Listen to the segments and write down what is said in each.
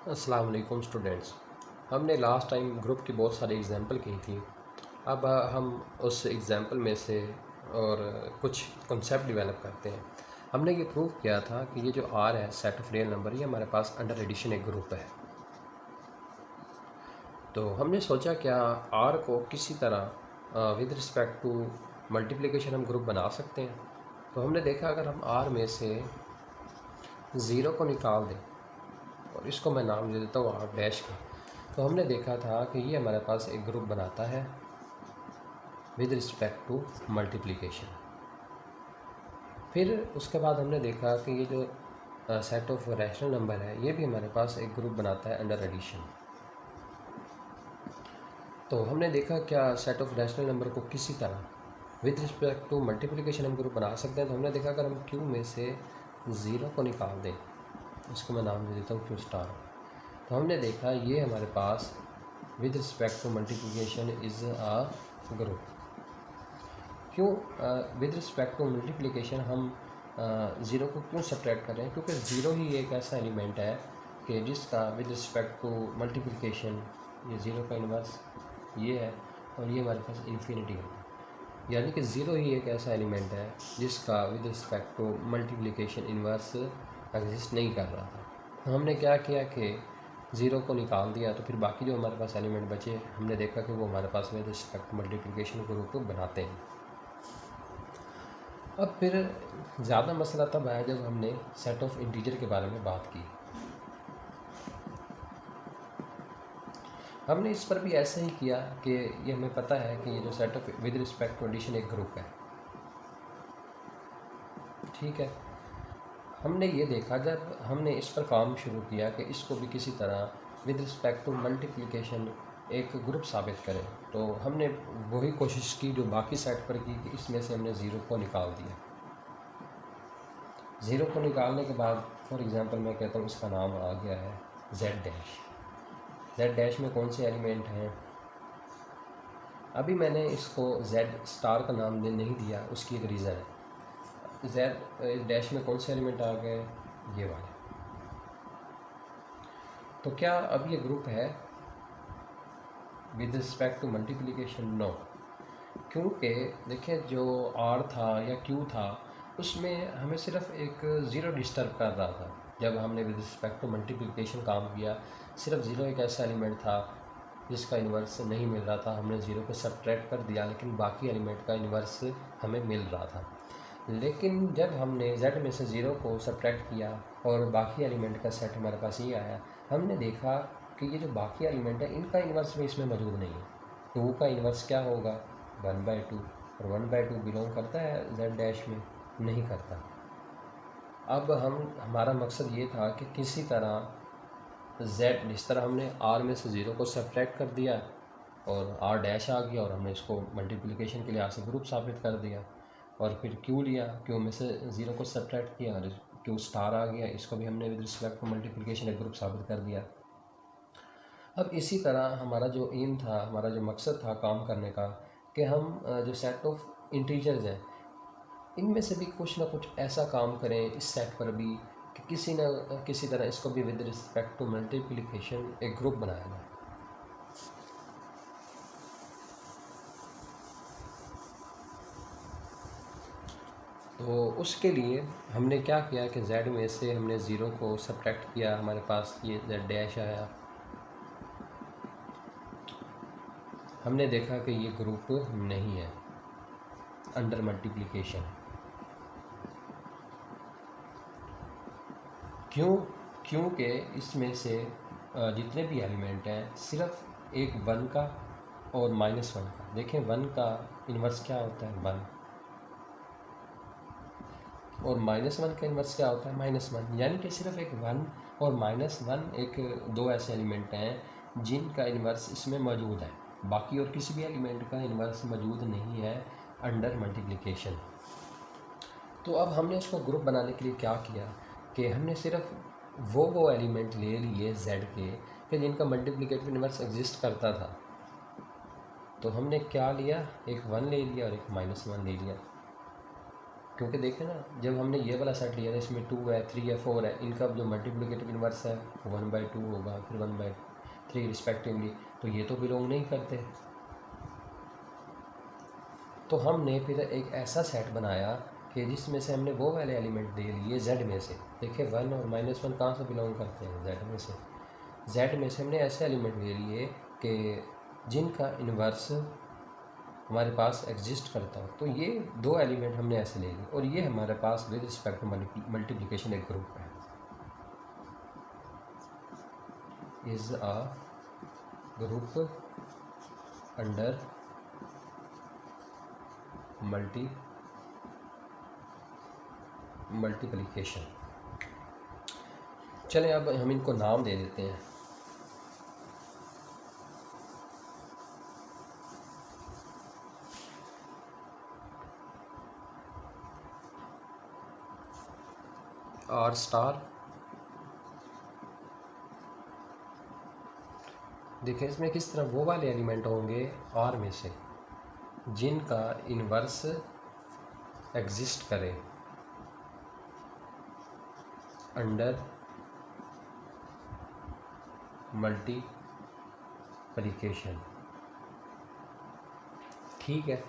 अस्सलाम वालेकुम स्टूडेंट्स। हमने लास्ट टाइम ग्रुप की बहुत सारी एग्जांपल की थी। अब हम उस एग्जांपल में से और कुछ कॉन्सेप्ट डेवलप करते हैं। हमने ये प्रूव किया था कि ये जो आर है सेट ऑफ रियल नंबर, ये हमारे पास अंडर एडिशन एक ग्रुप है। तो हमने सोचा क्या आर को किसी तरह विद रिस्पेक्ट टू मल्टीप्लिकेशन हम ग्रुप बना सकते हैं। तो हमने देखा अगर हम आर में से ज़ीरो को निकाल दें और इसको मैं नाम दे देता हूँ आर डैश का, तो हमने देखा था कि ये हमारे पास एक ग्रुप बनाता है विद रिस्पेक्ट टू मल्टीप्लिकेशन। फिर उसके बाद हमने देखा कि ये जो सेट ऑफ रैशनल नंबर है ये भी हमारे पास एक ग्रुप बनाता है अंडर एडिशन। तो हमने देखा क्या सेट ऑफ रैशनल नंबर को किसी तरह विद रिस्पेक्ट टू मल्टीप्लिकेशन हम ग्रुप बना सकते हैं। तो हमने देखा अगर हम क्यू में से ज़ीरो को निकाल दें, इसको मैं नाम दे देता हूँ क्यू स्टार, तो हमने देखा ये हमारे पास with respect to multiplication is a group. क्यों विद रिस्पेक्ट टू मल्टीप्लिकेशन हम ज़ीरो को क्यों सब्ट्रैक्ट कर रहे हैं? क्योंकि ज़ीरो ही एक ऐसा एलिमेंट है कि जिसका विद रिस्पेक्ट टू मल्टीप्लिकेशन, ये ज़ीरो का इन्वर्स ये है और ये हमारे पास इन्फिनिटी है। यानी कि ज़ीरो ही एक ऐसा एलिमेंट है जिसका with respect to multiplication inverse exist नहीं कर रहा था। तो हमने क्या किया कि ज़ीरो को निकाल दिया, तो फिर बाकी जो हमारे पास एलिमेंट बचे हमने देखा कि वो हमारे पास with respect to multiplication group बनाते हैं। अब फिर ज़्यादा मसला तब आया जब हमने सेट ऑफ इंटीजर के बारे में बात की। हमने इस पर भी ऐसा ही किया कि ये हमें पता है कि ये जो set of with respect to addition एक ग्रुप है, ठीक है। हमने ये देखा जब हमने इस पर काम शुरू किया कि इसको भी किसी तरह विद रिस्पेक्ट टू मल्टीप्लिकेशन एक ग्रुप साबित करें, तो हमने वही कोशिश की जो बाकी सेट पर की कि इसमें से हमने ज़ीरो को निकाल दिया। ज़ीरो को निकालने के बाद फॉर एग्ज़ाम्पल मैं कहता हूँ इसका नाम आ गया है जेड डैश। जेड डैश में कौन से एलिमेंट हैं? अभी मैंने इसको जेड स्टार का नाम नहीं दिया, उसकी एक रीज़न है। जेड डैश में कौन से एलिमेंट आ गए? ये वाले। तो क्या अब ये ग्रुप है with respect to multiplication? No, क्योंकि देखिए जो आर था या क्यू था उसमें हमें सिर्फ एक ज़ीरो डिस्टर्ब कर रहा था। जब हमने विद रिस्पेक्ट टू मल्टीप्लिकेशन काम किया, सिर्फ ज़ीरो एक ऐसा एलिमेंट था जिसका इन्वर्स नहीं मिल रहा था, हमने ज़ीरो को सब्ट्रैक्ट कर दिया, लेकिन बाकी एलिमेंट का इन्वर्स हमें मिल रहा था। लेकिन जब हमने z में से ज़ीरो को सब्ट्रैक्ट किया और बाकी एलिमेंट का सेट हमारे पास ये आया, हमने देखा कि ये जो बाकी एलिमेंट है इनका इन्वर्स भी इसमें मौजूद नहीं है। टू का इन्वर्स क्या होगा? 1/2, और 1/2 बिलोंग करता है z डैश में? नहीं करता। अब हमारा मकसद ये था कि किसी तरह z, जिस तरह हमने r में से ज़ीरो को सब्ट्रैक्ट कर दिया और r डैश आ गया और हमने इसको मल्टीप्लिकेशन के लिहाज से ग्रुप साबित कर दिया, और फिर क्यू लिया, क्यू में से ज़ीरो को सब्ट्रैक्ट किया और क्यू स्टार आ गया, इसको भी हमने विद रिस्पेक्ट टू मल्टीप्लिकेशन एक ग्रुप साबित कर दिया। अब इसी तरह हमारा जो एम था, हमारा जो मकसद था काम करने का, कि हम जो सेट ऑफ इंटीजर्स हैं इनमें से भी कुछ ना कुछ ऐसा काम करें इस सेट पर भी कि किसी न किसी तरह इसको भी विद रिस्पेक्ट टू मल्टीप्लिकेशन एक ग्रुप बनाया जाए। तो उसके लिए हमने क्या किया कि z में से हमने ज़ीरो को सब्ट्रैक्ट किया, हमारे पास ये z डैश आया। हमने देखा कि ये ग्रुप नहीं है अंडर मल्टीप्लिकेशन। क्योंकि इसमें से जितने भी एलिमेंट हैं सिर्फ एक 1 का और -1 का। देखें 1 का इन्वर्स क्या होता है? 1, और -1 का इन्वर्स क्या होता है? -1। यानी कि सिर्फ एक 1 और -1 एक दो ऐसे एलिमेंट हैं जिनका इन्वर्स इसमें मौजूद है, बाकी और किसी भी एलिमेंट का इन्वर्स मौजूद नहीं है अंडर मल्टीप्लिकेशन। तो अब हमने इसको ग्रुप बनाने के लिए क्या किया कि हमने सिर्फ वो एलिमेंट ले लिए z के कि जिनका मल्टीप्लिकेटिव इन्वर्स एग्जिस्ट करता था। तो हमने क्या लिया? एक 1 ले लिया और एक -1 ले लिया। क्योंकि देखें ना, जब हमने ये वाला सेट लिया था, इसमें 2 है, 3 है, 4 है, इनका जो मल्टीप्लिकेटिव इन्वर्स है 1/2 होगा, फिर 1/3 रिस्पेक्टिवली, तो ये तो बिलोंग नहीं करते। तो हमने फिर एक ऐसा सेट बनाया कि जिसमें से हमने वो वाले एलिमेंट दे लिए z में से। देखिए 1 और -1 कहाँ से बिलोंग करते हैं? z में से। z में से हमने ऐसे एलिमेंट ले लिए कि जिनका इन्वर्स हमारे पास एग्जिस्ट करता हो। तो ये 2 एलिमेंट हमने ऐसे ले लिए और ये हमारे पास विद रिस्पेक्ट टू मल्टीप्लिकेशन एक ग्रुप है, is a group under multiplication. चलें अब हम इनको नाम दे देते हैं। आर स्टार, देखिए इसमें किस तरह वो वाले एलिमेंट होंगे आर में से जिनका इन्वर्स एग्जिस्ट करे अंडर मल्टीप्लिकेशन। ठीक है,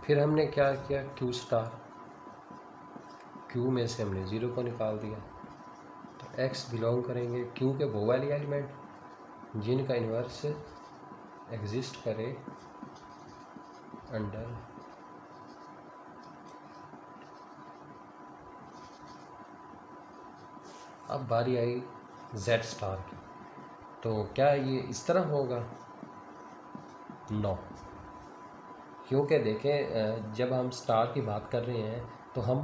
फिर हमने क्या किया, क्यू स्टार, क्यू में से हमने 0 को निकाल दिया। तो x बिलोंग करेंगे क्यू के वो वाले एलिमेंट जिनका इन्वर्स एग्जिस्ट करे अंडर अब बारी आई z स्टार की। तो क्या ये इस तरह होगा? नो, क्योंकि देखें जब हम स्टार की बात कर रहे हैं तो हम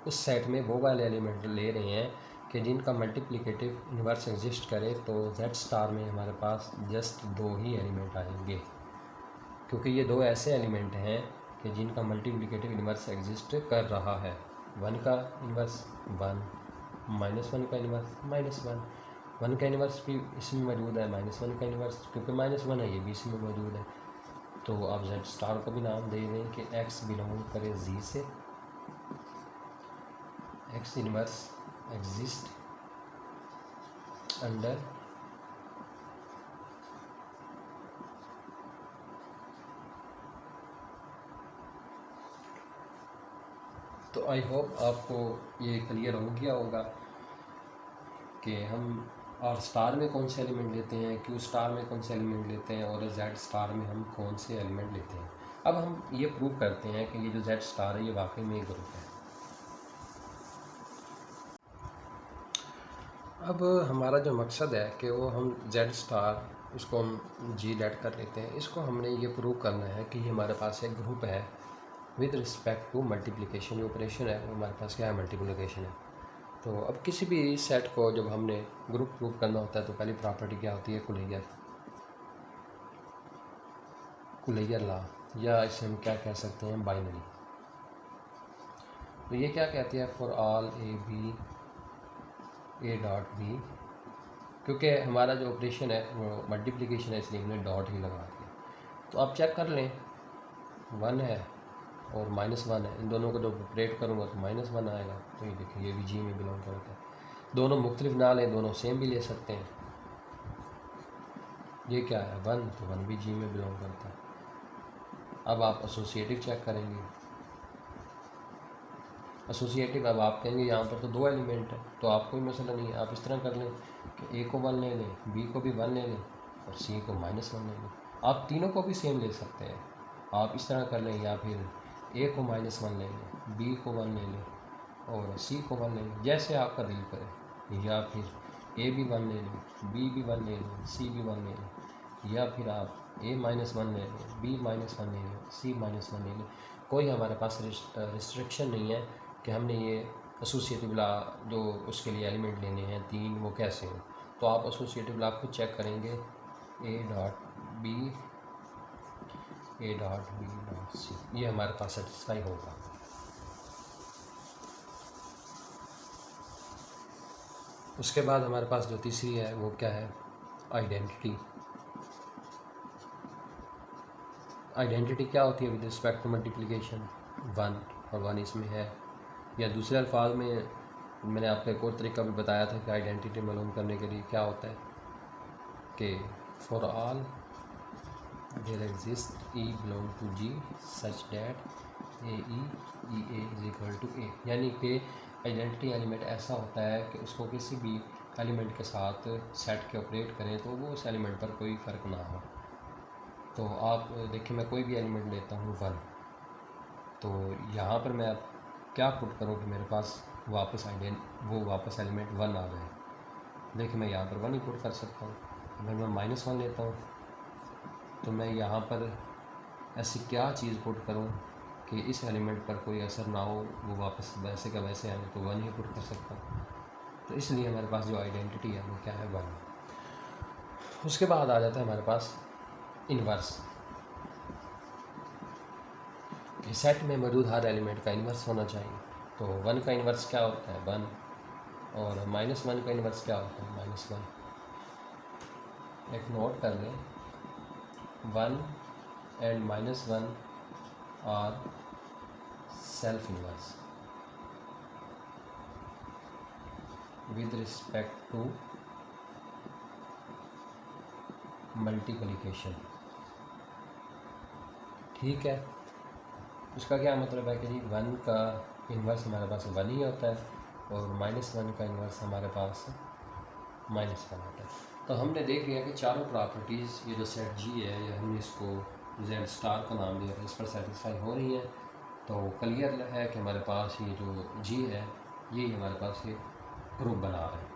उस सेट में वो वाले एलिमेंट ले रहे हैं कि जिनका मल्टीप्लिकेटिव इन्वर्स एग्जिस्ट करे। तो z स्टार में हमारे पास जस्ट 2 ही एलिमेंट आएंगे, क्योंकि ये 2 ऐसे एलिमेंट हैं कि जिनका मल्टीप्लिकेटिव इन्वर्स एग्जिस्ट कर रहा है। 1 का इन्वर्स 1, -1 का इन्वर्स -1, 1 का इन्वर्स भी इसमें मौजूद है, -1 का इन्वर्स क्योंकि -1 है ये भी इसमें मौजूद है। तो आप z स्टार को भी नाम दे दें कि x बिलोंग करे z से, x इन्वर्स एग्जिस्ट अंडर तो आई होप आपको ये क्लियर हो गया होगा कि हम आर स्टार में कौन से एलिमेंट लेते हैं, क्यू स्टार में कौन से एलिमेंट लेते हैं और z स्टार में हम कौन से एलिमेंट लेते हैं। अब हम ये प्रूव करते हैं कि ये जो z स्टार है ये वाकई में एक ग्रुप है। अब हमारा जो मकसद है कि वो हम z स्टार उसको हम जी लेट कर लेते हैं। इसको हमने ये प्रूव करना है कि ये हमारे पास एक ग्रुप है विद रिस्पेक्ट टू मल्टीप्लिकेशन। जो ऑपरेशन है वो हमारे पास क्या है, मल्टीप्लिकेशन है। तो अब किसी भी सेट को जब हमने ग्रुप प्रूव करना होता है तो पहली प्रॉपर्टी क्या होती है, कुलैयर लॉ, या इसे हम क्या कह सकते हैं, बाइनरी। तो ये क्या कहती है, for all a dot b, क्योंकि हमारा जो ऑपरेशन है वो मल्टीप्लिकेशन है इसलिए हमने डॉट ही लगा दिया। तो आप चेक कर लें, 1 है और -1 है, इन दोनों को जब ऑपरेट करूँगा तो -1 आएगा। तो ये देखिए ये भी जी में बिलोंग करता है। दोनों मुख्तलिफ ना लें, दोनों सेम भी ले सकते हैं। ये क्या है 1, तो 1 भी जी में बिलोंग करता है। अब आप एसोसिएटिव चेक करेंगे, एसोसिएटिव अब आप कहेंगे यहाँ पर तो 2 एलिमेंट है तो आप कोई मसला नहीं है, आप इस तरह कर लें कि a को 1 ले लें, b को भी 1 ले लें और c को -1 ले लें। आप तीनों को भी सेम ले सकते हैं, आप इस तरह कर लें, या फिर a को -1 ले लें, b को 1 ले लें और c को 1 ले लें, जैसे आपका दिल करे। या फिर a भी 1 ले लें, b भी 1 ले लें, c भी 1 ले लें, या फिर आप a -1 ले लें, b -1 ले लें, c -1 ले लें। कोई हमारे पास रिस्ट्रिक्शन नहीं है कि हमने ये एसोसिएटिव लॉ जो उसके लिए एलिमेंट लेने हैं 3 वो कैसे हो। तो आप एसोसिएटिव लॉ को चेक करेंगे, a dot b dot c, ये हमारे पास सेटिस्फाई होगा। उसके बाद हमारे पास जो तीसरी है वो क्या है, आइडेंटिटी। आइडेंटिटी क्या होती है विद रिस्पेक्ट टू मल्टीप्लिकेशन, 1 और 1 इसमें है, या दूसरे अल्फाज में मैंने आपको एक और तरीका भी बताया था कि आइडेंटिटी मालूम करने के लिए क्या होता है कि for all there exist E belong to G such that A is equal to A, यानी कि आइडेंटिटी एलिमेंट ऐसा होता है कि उसको किसी भी एलिमेंट के साथ सेट के ऑपरेट करें तो वो उस एलिमेंट पर कोई फ़र्क ना हो। तो आप देखिए, मैं कोई भी एलिमेंट लेता हूँ 1, तो यहाँ पर मैं क्या पुट करूँ कि मेरे पास वापस वापस एलिमेंट 1 आ जाए। देखिए, मैं यहाँ पर 1 ही पुट कर सकता हूँ। अगर मैं -1 लेता हूँ तो मैं यहाँ पर ऐसी क्या चीज़ पुट करूँ कि इस एलिमेंट पर कोई असर ना हो, वो वापस वैसे का वैसे आए, तो 1 ही पुट कर सकता हूँ। तो इसलिए हमारे पास जो आइडेंटिटी है वो क्या है, 1। उसके बाद आ जाता है हमारे पास इन्वर्स। सेट में मौजूद हर एलिमेंट का इन्वर्स होना चाहिए। तो 1 का इन्वर्स क्या होता है, 1, और -1 का इन्वर्स क्या होता है, -1। एक नोट कर लें, 1 and -1 are self inverse with respect to multiplication. ठीक है, उसका क्या मतलब है कि जी 1 का इन्वर्स हमारे पास 1 ही होता है और -1 का इन्वर्स हमारे पास -1 होता है। तो हमने देख लिया कि चारों प्रॉपर्टीज़, ये जो सेट जी है, ये हमने इसको Z स्टार का नाम दिया, इस पर सेटिस्फाई हो रही है। तो क्लियर है कि हमारे पास ये जो जी है, ये हमारे पास ये ग्रुप बना रहे हैं।